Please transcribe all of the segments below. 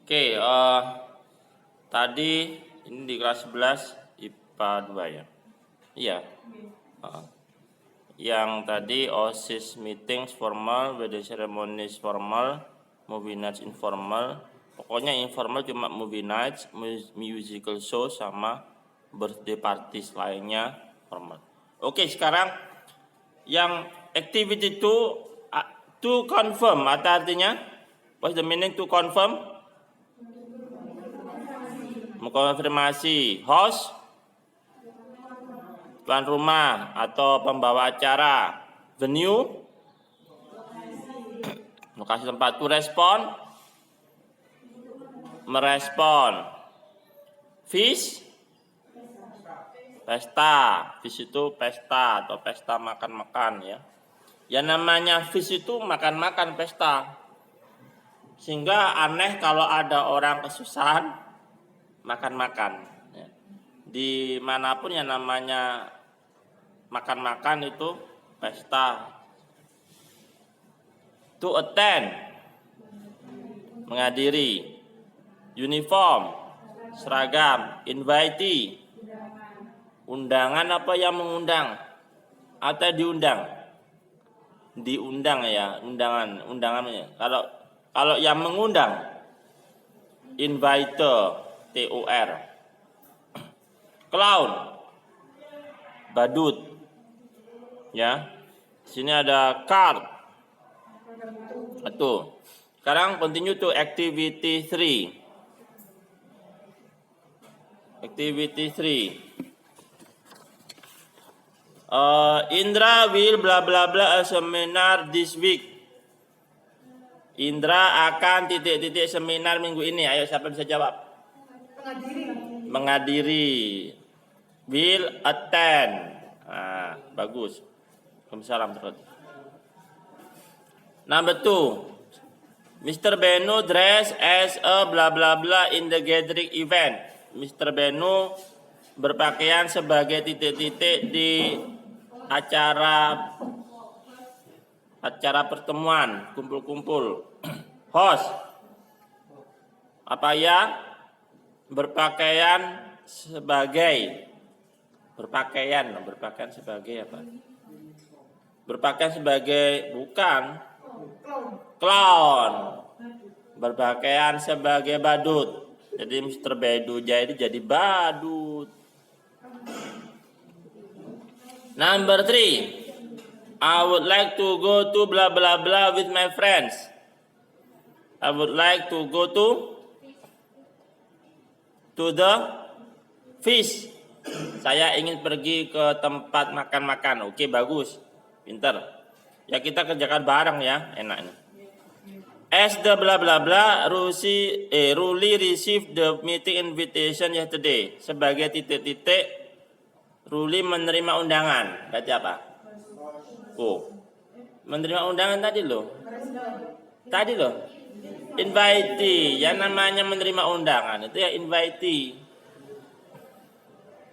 Oke, tadi ini di kelas 11 IPA 2 ya. Iya. Yang tadi OSIS meetings formal, wedding ceremonies formal, movie nights informal. Pokoknya informal cuma movie nights, musical show sama birthday parties lainnya formal. Oke, sekarang yang activity to confirm, artinya what's the meaning to confirm? Mengkonfirmasi. Host, tuan rumah atau pembawa acara. Venue, lokasi tempat. To respond, merespon. Feast, pesta. Feast itu pesta atau pesta makan-makan ya. Yang namanya feast itu makan-makan, pesta. Sehingga aneh kalau ada orang kesusahan makan-makan. Dimanapun yang namanya makan-makan itu pesta. To attend, menghadiri. Uniform, seragam. Invitee, undangan apa yang mengundang atau diundang? Diundang ya, undangannya. Kalau yang mengundang, inviter, TOR. Clown, badut. Ya. Sini ada card. Itu. Sekarang continue to activity 3. Activity 3. Indra will bla bla bla a seminar this week. Indra akan titik-titik seminar minggu ini. Ayo, siapa bisa jawab? Menghadiri. Will attend. Bagus. Waalaikumsalam. Number 2. Mr. Benu dress as a bla bla bla in the gathering event. Mr. Benu berpakaian sebagai titik-titik di acara pertemuan, kumpul-kumpul. Host, apa ya? Berpakaian sebagai apa? Berpakaian sebagai clown. Berpakaian sebagai badut. Jadi Mr. Bedu jadi badut. Number 3. I would like to go to bla bla bla with my friends. I would like to go to the fish. Saya ingin pergi ke tempat makan-makan. Oke, bagus. Pinter. Ya, kita kerjakan bareng ya, enak nih. As the bla bla bla, Ruli received the meeting invitation yesterday. Sebagai titik-titik, Ruli menerima undangan. Berarti apa? Menerima undangan tadi loh. Invitee. Yang namanya menerima undangan itu ya invitee.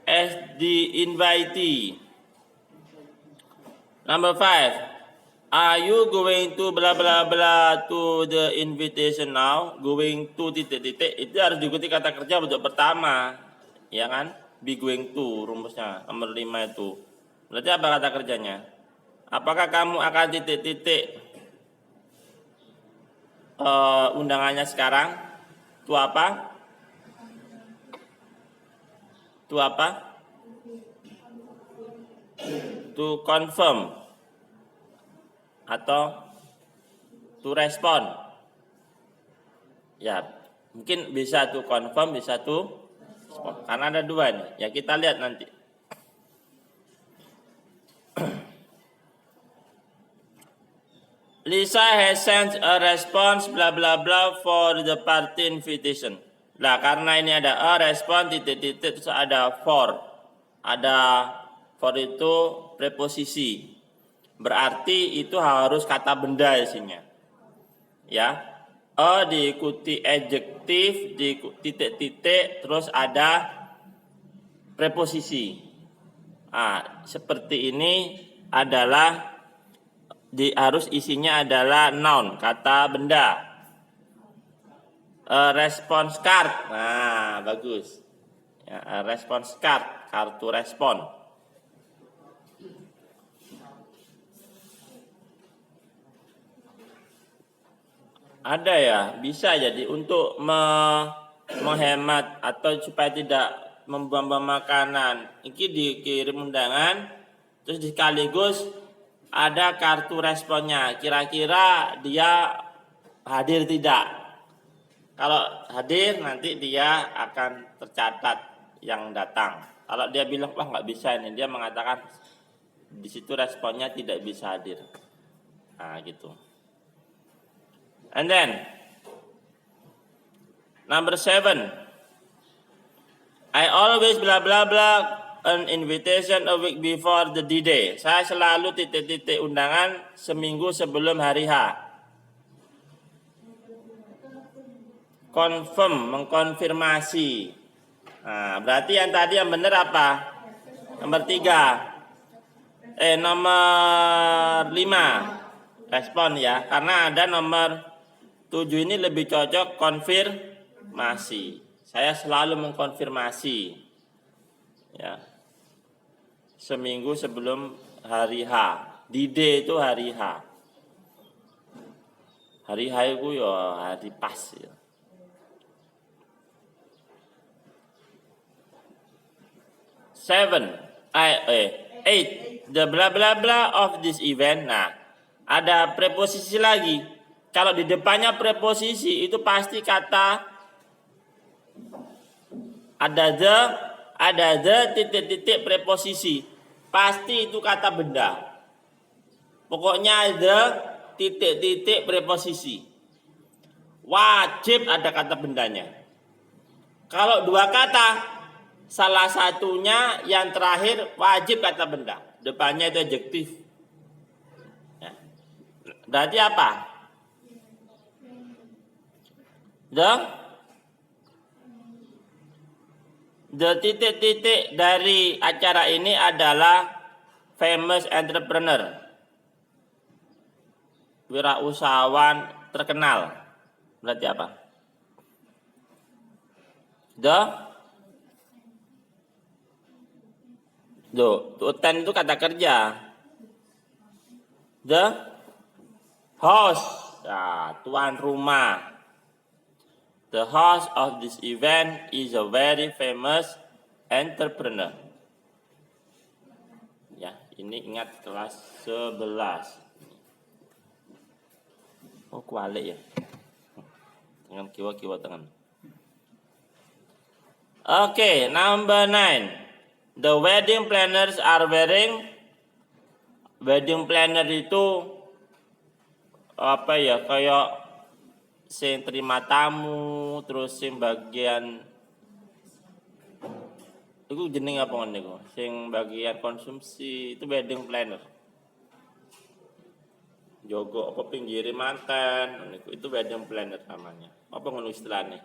As the invitee. Number 5. Are you going to bla bla bla to the invitation now? Going to titik-titik itu harus diikuti kata kerja bentuk pertama, ya kan? Be going to rumusnya nomor 5 itu. Berarti apa kata kerjanya? Apakah kamu akan titik-titik undangannya sekarang? Itu apa? To confirm atau to respond. Ya, mungkin bisa to confirm, bisa to respond. Karena ada dua nih. Ya, kita lihat nanti. Lisa has sent a response bla bla bla for the party invitation. Nah, karena ini ada a response titik-titik terus ada for. Ada for itu preposisi. Berarti itu harus kata benda isinya. Ya. A diikuti adjektif, diikuti titik-titik, terus ada preposisi. Seperti ini adalah harus isinya adalah noun, kata benda. response card. Nah, bagus. Ya, response card, kartu respon. Ada ya, bisa jadi untuk menghemat atau supaya tidak membuang makanan. Ini dikirim undangan, terus sekaligus ada kartu responnya. Kira-kira dia hadir tidak? Kalau hadir nanti dia akan tercatat yang datang. Kalau dia bilang wah nggak bisa ini, dia mengatakan di situ responnya tidak bisa hadir. Nah gitu. And then number 7, I always blah blah blah an invitation a week before the D-Day. Saya selalu titik-titik undangan seminggu sebelum hari H. Confirm, mengkonfirmasi. Nah, berarti yang tadi yang benar apa? Nomor 3. Nomor 5. Respon ya, karena ada nomor 7 ini lebih cocok konfirmasi. Saya selalu mengkonfirmasi. Ya. Seminggu sebelum hari H. D-Day itu hari H. Hari H itu ya hari pas ya. 8. The blah blah blah of this event. Nah, ada preposisi lagi. Kalau di depannya preposisi itu pasti kata ada the titik-titik preposisi. Pasti itu kata benda. Pokoknya the titik-titik preposisi. Wajib ada kata bendanya. Kalau dua kata, salah satunya yang terakhir wajib kata benda. Depannya itu adjektif. Ya. Berarti apa? The titik-titik dari acara ini adalah famous entrepreneur. Wirausahawan terkenal. Berarti apa? Ten itu kata kerja. The host, ya, tuan rumah. The host of this event is a very famous entrepreneur. Ya, ini ingat kelas 11. Oh, kualik ya. Dengan kiwa-kiwa tangan. Okay, number 9. The wedding planners are wearing. Wedding planner itu apa ya, kayak sing terima tamu, terus sing bagian itu jeneng apa ngene iku? Sing bagian konsumsi itu wedding planner. Jogo apa pinggire manten, itu wedding planner namanya. Apa ngono istilahnya?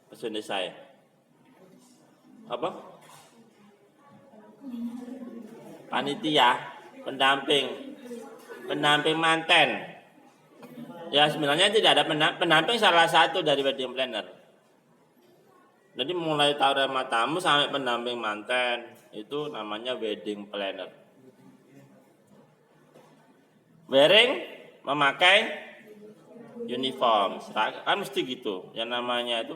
Bahasa Indonesia saya. Apa? Panitia, pendamping manten. Ya sebenarnya tidak ada pendamping, salah satu dari wedding planner. Jadi mulai terima tamu sampai pendamping manten itu namanya wedding planner. Wearing, memakai uniform, kan mesti gitu. Yang namanya itu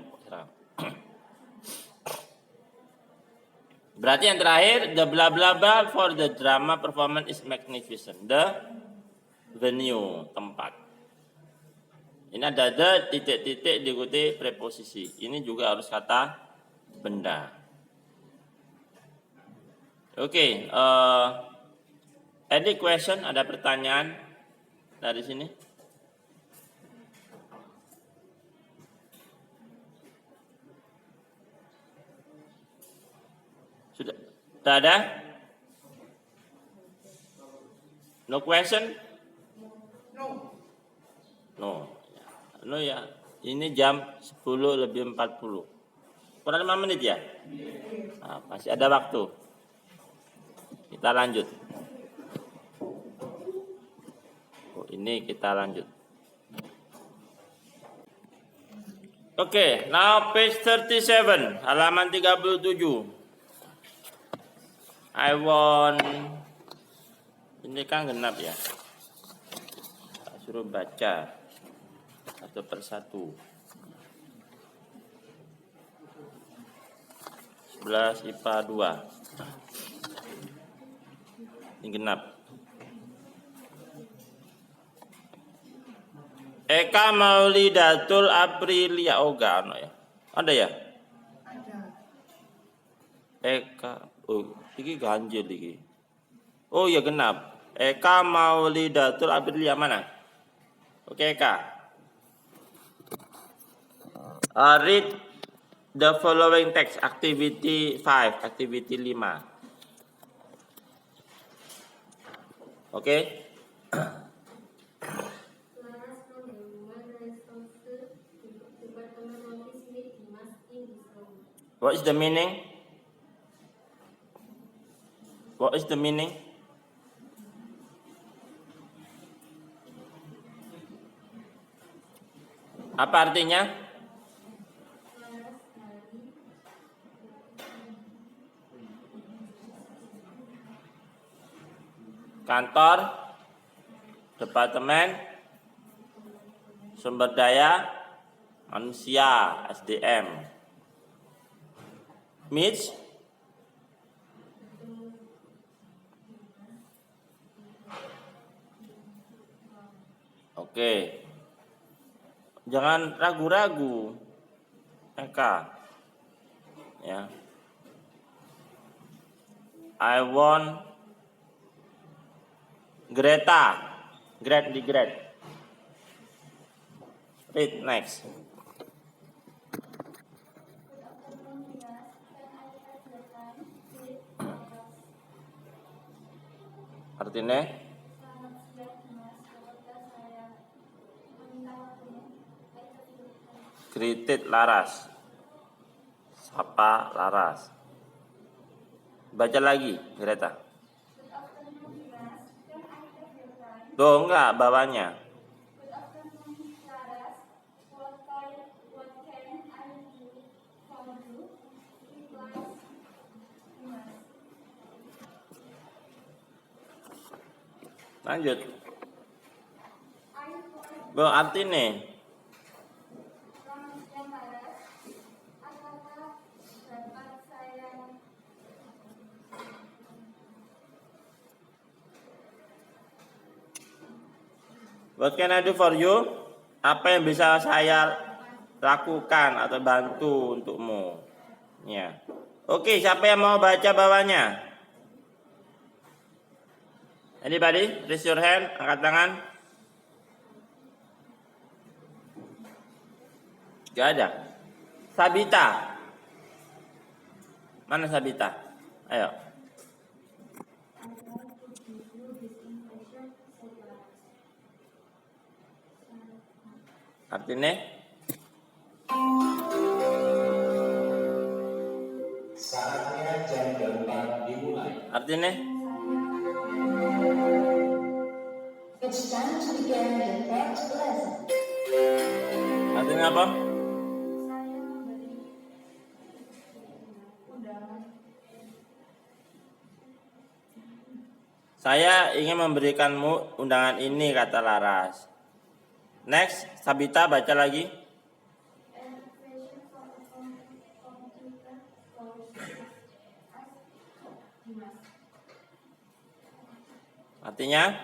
berarti yang terakhir, the blah blah blah for the drama performance is magnificent. The venue, tempat. Ini ada the titik-titik diikuti preposisi. Ini juga harus kata benda. Oke, any question? Ada pertanyaan dari sini? Sudah? Tidak ada? No question? No. No ya. Ini jam 10:40. Kurang 5 menit ya? Nah, masih ada waktu. Kita lanjut. Ini kita lanjut. Okay, now page 37, halaman 37. I want, ini kan genap ya. Suruh baca satu persatu. 11 IPA 2. Ini genap. Eka Maulidatul Aprilia Oga ya. Ada ya? Ada. Eka, oh, ini ganjil ini. Oh ya genap. Eka Maulidatul Aprilia mana? Oke Eka. Read the following text, activity 5, activity 5. Oke. What is the meaning? What is the meaning? Apa artinya? Kantor, departemen, sumber daya manusia, SDM. Mitch, oke. Jangan ragu-ragu, Eka. Ya. I want Greta. Grade di grade. Read next. Artinya? Greeted Laras. Sapa Laras. Baca lagi, Greta. Tuh enggak bawahnya. Lanjut. Berarti nih. What can I do for you? Apa yang bisa saya lakukan atau bantu untukmu? Ya. Oke, siapa yang mau baca bawahnya? Anybody? Raise your hand, angkat tangan. Gak ada. Sabita. Mana Sabita? Ayo. Artinya? Saatnya jam 8 dimulai. Artinya? It's time to begin the next lesson. Artinya apa? Saya ingin memberikanmu undangan ini, kata Laras. Next, Sabita baca lagi. Artinya?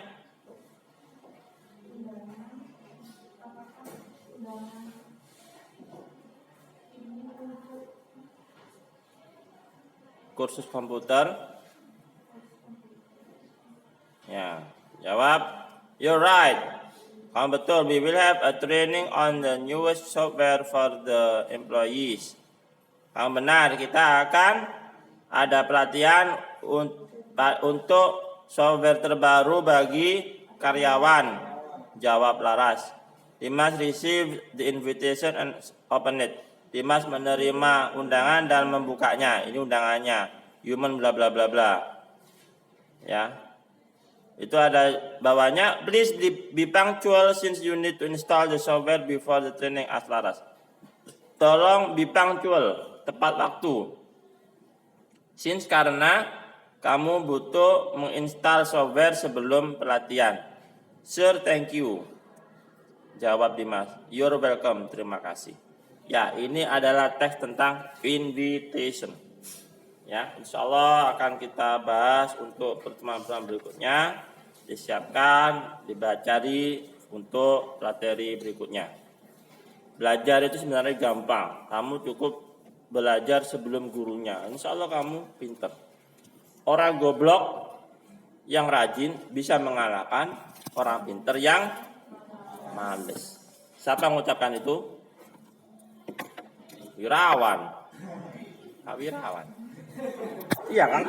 Kursus komputer. Ya, jawab. You're right. Kamu betul. We will have a training on the newest software for the employees. Kamu benar. Kita akan ada pelatihan untuk software terbaru bagi karyawan. Jawab Laras. Dimas receive the invitation and open it. Dimas menerima undangan dan membukanya. Ini undangannya. Human bla bla bla bla. Ya. Itu ada bawahnya. Please be punctual since you need to install the software before the training, as Laras. tolong be punctual, tepat waktu. Since karena kamu butuh menginstal software sebelum pelatihan. Sir, thank you. Jawab Dimas. You're welcome. Terima kasih. Ya, ini adalah teks tentang invitation. Ya, insya Allah akan kita bahas untuk pertemuan-pertemuan berikutnya. Disiapkan, dibacari untuk materi berikutnya. Belajar itu sebenarnya gampang. Kamu cukup belajar sebelum gurunya. Insya Allah kamu pinter. Orang goblok yang rajin bisa mengalahkan orang pinter yang males. Siapa yang mengucapkan itu? Wirawan. Pak Wirawan. Iya kan?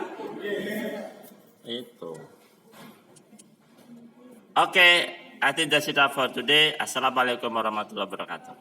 Itu. Oke, I think that's it for today. Assalamualaikum warahmatullahi wabarakatuh.